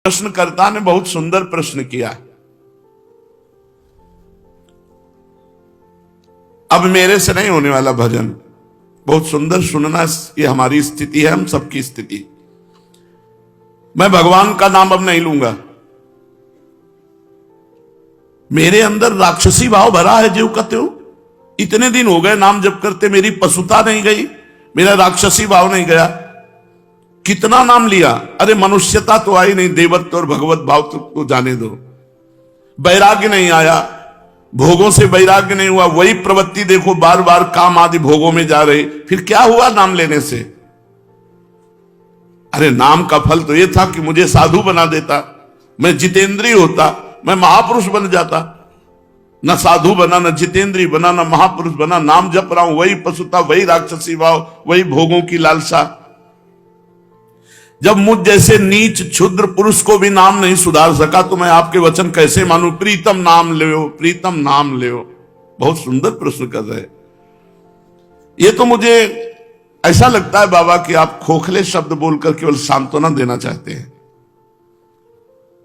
प्रश्नकर्ता ने बहुत सुंदर प्रश्न किया। अब मेरे से नहीं होने वाला भजन, बहुत सुंदर सुनना। ये हमारी स्थिति है, हम सबकी स्थिति। मैं भगवान का नाम अब नहीं लूंगा। मेरे अंदर राक्षसी भाव भरा है, जो कहते हो इतने दिन हो गए नाम जप करते, मेरी पशुता नहीं गई, मेरा राक्षसी भाव नहीं गया। कितना नाम लिया, अरे मनुष्यता तो आई नहीं, देवत्व और भगवत भाव तो जाने दो। वैराग्य नहीं आया, भोगों से वैराग्य नहीं हुआ। वही प्रवृत्ति देखो, बार बार काम आदि भोगों में जा रहे। फिर क्या हुआ नाम लेने से? अरे नाम का फल तो यह था कि मुझे साधु बना देता, मैं जितेंद्रिय होता, मैं महापुरुष बन जाता। न साधु बना, न जितेंद्रिय बना, न महापुरुष बना। नाम जप रहा हूं, वही पशुता, वही राक्षसी भाव, वही भोगों की लालसा। जब मुझ जैसे नीच क्षुद्र पुरुष को भी नाम नहीं सुधार सका, तो मैं आपके वचन कैसे मानूं? प्रीतम नाम ले, प्रीतम नाम ले। बहुत सुंदर प्रश्न कर रहे। ये तो मुझे ऐसा लगता है बाबा कि आप खोखले शब्द बोलकर केवल सांत्वना देना चाहते हैं।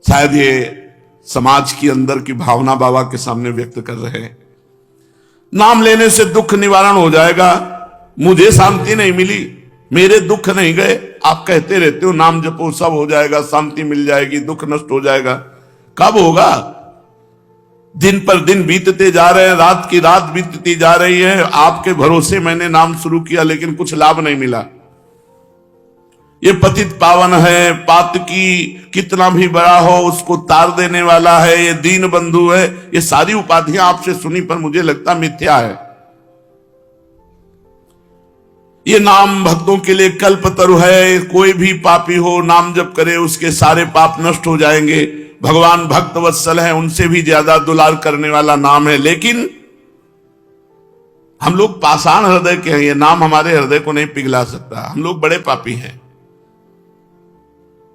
शायद ये समाज की अंदर की भावना बाबा के सामने व्यक्त कर रहे हैं। नाम लेने से दुख निवारण हो जाएगा। मुझे शांति नहीं मिली, मेरे दुख नहीं गए। आप कहते रहते हो नाम जपो सब हो जाएगा, शांति मिल जाएगी, दुख नष्ट हो जाएगा। कब होगा? दिन पर दिन बीतते जा रहे हैं, रात की रात बीतती जा रही है। आपके भरोसे मैंने नाम शुरू किया, लेकिन कुछ लाभ नहीं मिला। ये पतित पावन है, पातकी कितना भी बड़ा हो उसको तार देने वाला है, ये दीन बंधु है। ये सारी उपाधियां आपसे सुनी, पर मुझे लगता मिथ्या है। ये नाम भक्तों के लिए कल्पतरु है। कोई भी पापी हो नाम जप करे, उसके सारे पाप नष्ट हो जाएंगे। भगवान भक्त वत्सल है, उनसे भी ज्यादा दुलार करने वाला नाम है। लेकिन हम लोग पाषाण हृदय के हैं, ये नाम हमारे हृदय को नहीं पिघला सकता। हम लोग बड़े पापी हैं।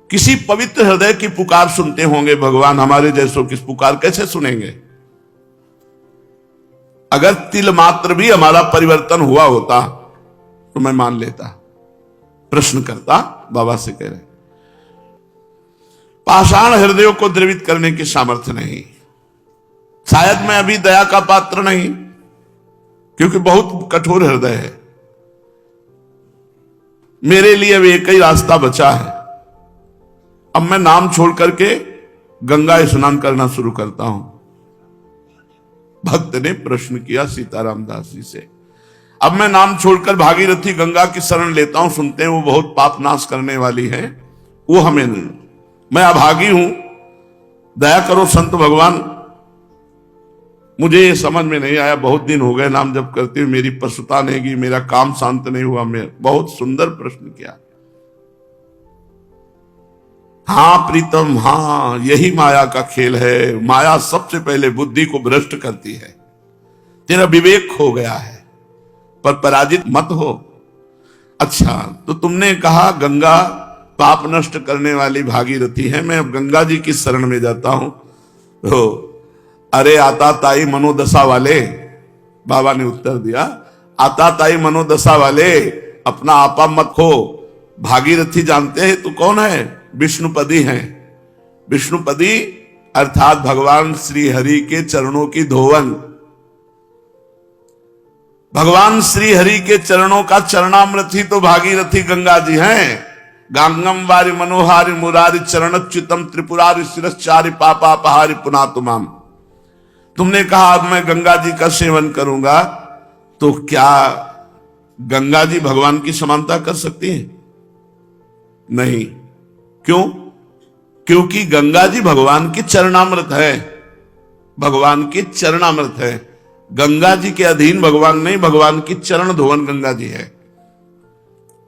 किसी पवित्र हृदय की पुकार सुनते होंगे भगवान, हमारे जैसों की पुकार कैसे सुनेंगे? अगर तिल मात्र भी हमारा परिवर्तन हुआ होता तो मैं मान लेता। प्रश्न करता बाबा से कह रहे, पाषाण हृदयों को द्रवित करने की सामर्थ्य नहीं। शायद मैं अभी दया का पात्र नहीं, क्योंकि बहुत कठोर हृदय है। मेरे लिए अब एक ही रास्ता बचा है। अब मैं नाम छोड़ करके गंगा स्नान करना शुरू करता हूं। भक्त ने प्रश्न किया सीताराम दास जी से। अब मैं नाम छोड़कर भागीरथी गंगा की शरण लेता हूं। सुनते हैं वो बहुत पाप नाश करने वाली है, वो हमें नहीं। मैं अभागी हूं, दया करो संत भगवान। मुझे ये समझ में नहीं आया, बहुत दिन हो गए नाम जप करते हुए, मेरी पशुता नहीं गई, मेरा काम शांत नहीं हुआ। मैं बहुत सुंदर प्रश्न किया। हां प्रीतम, हां यही माया का खेल है। माया सबसे पहले बुद्धि को भ्रष्ट करती है। तेरा विवेक खो गया है, पर पराजित मत हो। अच्छा, तो तुमने कहा गंगा पाप नष्ट करने वाली भागीरथी है, मैं अब गंगा जी की शरण में जाता हूं। तो अरे आता ताई मनोदशा वाले, बाबा ने उत्तर दिया, आता ताई मनोदशा वाले, अपना आपा मत खो। भागीरथी जानते हैं तू कौन है? विष्णुपदी हैं। विष्णुपदी अर्थात भगवान श्री हरि के चरणों की धोवन। भगवान श्री हरि के चरणों का चरणामृत ही तो भागीरथी गंगा जी हैं। गांगम वारि मनोहारि मुरारि चरणच्युतम त्रिपुरारि शिरश्चारि पापापहारि पुनातुमाम। तुमने कहा अब मैं गंगा जी का सेवन करूंगा, तो क्या गंगा जी भगवान की समानता कर सकती हैं? नहीं। क्यों? क्योंकि गंगा जी भगवान की चरणामृत है। भगवान की चरणामृत है। गंगा जी के अधीन भगवान नहीं, भगवान की चरण धोवन गंगा जी है।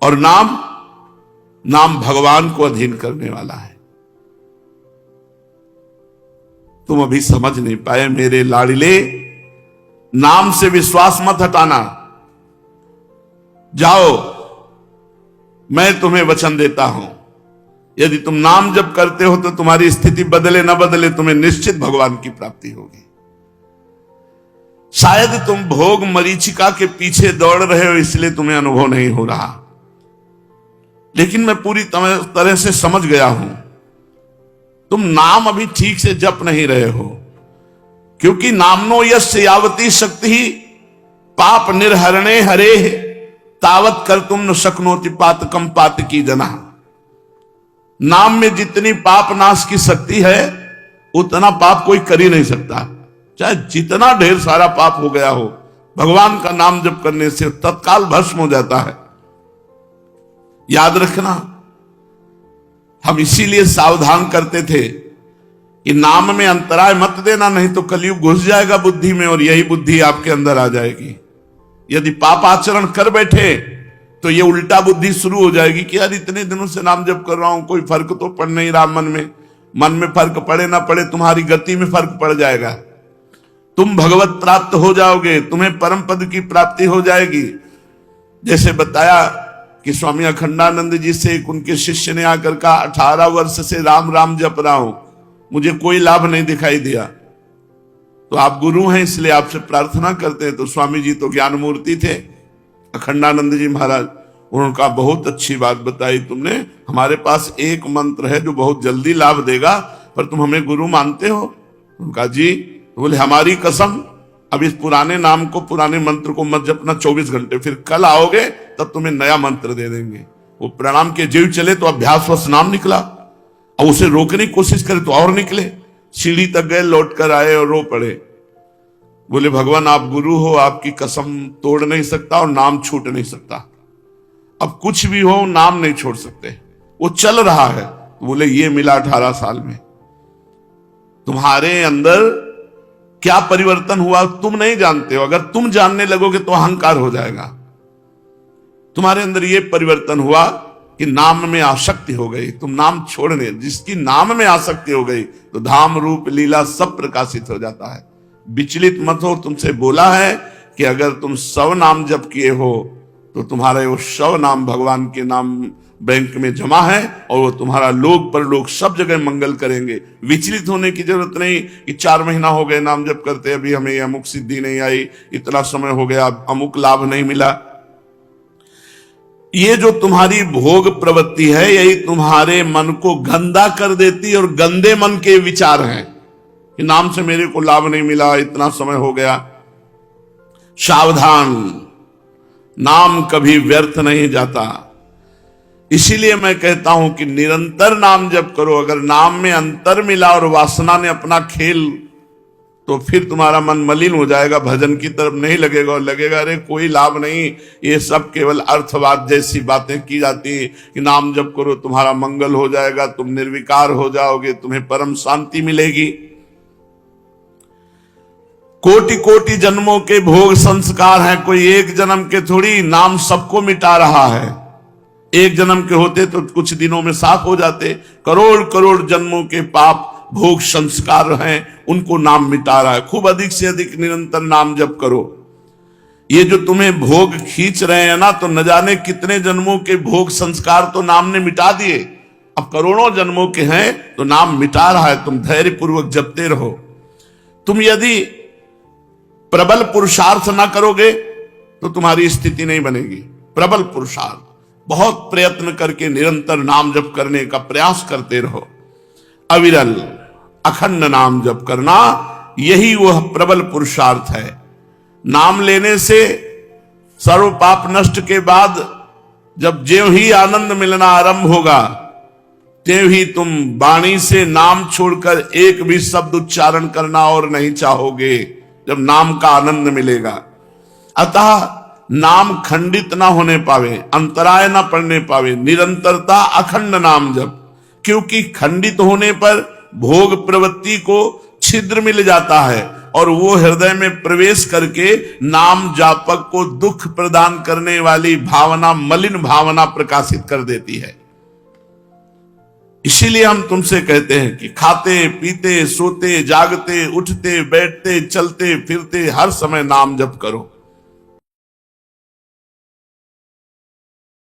और नाम भगवान को अधीन करने वाला है। तुम अभी समझ नहीं पाए मेरे लाडिले। नाम से विश्वास मत हटाना। जाओ, मैं तुम्हें वचन देता हूं, यदि तुम नाम जप करते हो तो तुम्हारी स्थिति बदले न बदले, तुम्हें निश्चित भगवान की प्राप्ति होगी। शायद तुम भोग मरीचिका के पीछे दौड़ रहे हो, इसलिए तुम्हें अनुभव नहीं हो रहा। लेकिन मैं पूरी तरह से समझ गया हूं तुम नाम अभी ठीक से जप नहीं रहे हो, क्योंकि नामनो यस्य यावती शक्ति ही पाप निर्हरणे हरे तावत कर तुम न शक्नोति पातकम पातकी जना। नाम में जितनी पाप नाश की शक्ति है उतना पाप कोई कर ही नहीं सकता। चाहे जितना ढेर सारा पाप हो गया हो, भगवान का नाम जप करने से तत्काल भस्म हो जाता है। याद रखना, हम इसीलिए सावधान करते थे कि नाम में अंतराय मत देना, नहीं तो कलयुग घुस जाएगा बुद्धि में और यही बुद्धि आपके अंदर आ जाएगी। यदि पाप आचरण कर बैठे तो ये उल्टा बुद्धि शुरू हो जाएगी कि यार इतने दिनों से नाम जप कर रहा हूं, कोई फर्क तो पड़ नहीं रहा मन में फर्क पड़े ना पड़े, तुम्हारी गति में फर्क पड़ जाएगा। तुम भगवत प्राप्त हो जाओगे, तुम्हें परम पद की प्राप्ति हो जाएगी। जैसे बताया कि स्वामी अखंडानंद जी से उनके शिष्य ने आकर कहा, 18 वर्ष से राम राम जप रहा हूं, मुझे कोई लाभ नहीं दिखाई दिया। तो आप गुरु हैं इसलिए आपसे प्रार्थना करते हैं। तो स्वामी जी तो ज्ञान मूर्ति थे, अखंडानंद जी महाराज, उनका बहुत अच्छी बात बताई तुमने, हमारे पास एक मंत्र है जो बहुत जल्दी लाभ देगा, पर तुम हमें गुरु मानते हो? उनका जी। तो बोले हमारी कसम, अब इस पुराने नाम को, पुराने मंत्र को मत जपना 24 घंटे, फिर कल आओगे तब तुम्हें नया मंत्र दे देंगे। वो प्रणाम के जीव चले तो अभ्यासवश नाम निकला, और उसे रोकने की कोशिश करे तो और निकले। सीढ़ी तक गए, लौट कर आए और रो पड़े। बोले भगवान आप गुरु हो, आपकी कसम तोड़ नहीं सकता और नाम छूट नहीं सकता। अब कुछ भी हो नाम नहीं छोड़ सकते, वो चल रहा है। तो बोले ये मिला 18 साल में, तुम्हारे अंदर क्या परिवर्तन हुआ तुम नहीं जानते हो। अगर तुम जानने लगोगे तो अहंकार हो जाएगा। तुम्हारे अंदर ये परिवर्तन हुआ कि नाम में आसक्ति हो गई, तुम नाम छोड़ने, जिसकी नाम में आसक्ति हो गई तो धाम रूप लीला सब प्रकाशित हो जाता है। विचलित मत हो, तुमसे बोला है कि अगर तुम 100 नाम जप किए हो तो तुम्हारे वो 100 नाम भगवान के नाम बैंक में जमा है और वो तुम्हारा लोक परलोक सब जगह मंगल करेंगे। विचलित होने की जरूरत नहीं कि 4 महीना हो गए नाम जप करते, अभी हमें अमुक सिद्धि नहीं आई, इतना समय हो गया अमुक लाभ नहीं मिला। ये जो तुम्हारी भोग प्रवृत्ति है यही तुम्हारे मन को गंदा कर देती और गंदे मन के विचार हैं कि नाम से मेरे को लाभ नहीं मिला, इतना समय हो गया। सावधान, नाम कभी व्यर्थ नहीं जाता। इसीलिए मैं कहता हूं कि निरंतर नाम जप करो। अगर नाम में अंतर मिला और वासना ने अपना खेल, तो फिर तुम्हारा मन मलिन हो जाएगा, भजन की तरफ नहीं लगेगा और लगेगा अरे कोई लाभ नहीं, ये सब केवल अर्थवाद जैसी बातें की जाती है कि नाम जप करो तुम्हारा मंगल हो जाएगा, तुम निर्विकार हो जाओगे, तुम्हें परम शांति मिलेगी। कोटि कोटि जन्मों के भोग संस्कार हैं, कोई एक जन्म के थोड़ी। नाम सबको मिटा रहा है। एक जन्म के होते तो कुछ दिनों में साफ हो जाते, करोड़ करोड़ जन्मों के पाप भोग संस्कार हैं, उनको नाम मिटा रहा है। खूब अधिक से अधिक निरंतर नाम जप करो। ये जो तुम्हें भोग खींच रहे हैं ना, तो न जाने कितने जन्मों के भोग संस्कार तो नाम ने मिटा दिए, अब करोड़ों जन्मों के हैं तो नाम मिटा रहा है। तुम धैर्य पूर्वक जपते रहो। तुम यदि प्रबल पुरुषार्थ ना करोगे तो तुम्हारी स्थिति नहीं बनेगी। प्रबल पुरुषार्थ, बहुत प्रयत्न करके निरंतर नाम जप करने का प्रयास करते रहो। अविरल अखंड नाम जप करना, यही वह प्रबल पुरुषार्थ है। नाम लेने से सर्व पाप नष्ट के बाद जब ज्यों ही आनंद मिलना आरंभ होगा, त्यों ही तुम वाणी से नाम छोड़कर एक भी शब्द उच्चारण करना और नहीं चाहोगे, जब नाम का आनंद मिलेगा। अतः नाम खंडित ना होने पावे, अंतराय ना पड़ने पावे, निरंतरता अखंड नाम जप। क्योंकि खंडित होने पर भोग प्रवृत्ति को छिद्र मिल जाता है और वो हृदय में प्रवेश करके नाम जापक को दुख प्रदान करने वाली भावना, मलिन भावना प्रकाशित कर देती है। इसीलिए हम तुमसे कहते हैं कि खाते पीते सोते जागते उठते बैठते चलते फिरते हर समय नाम जप करो।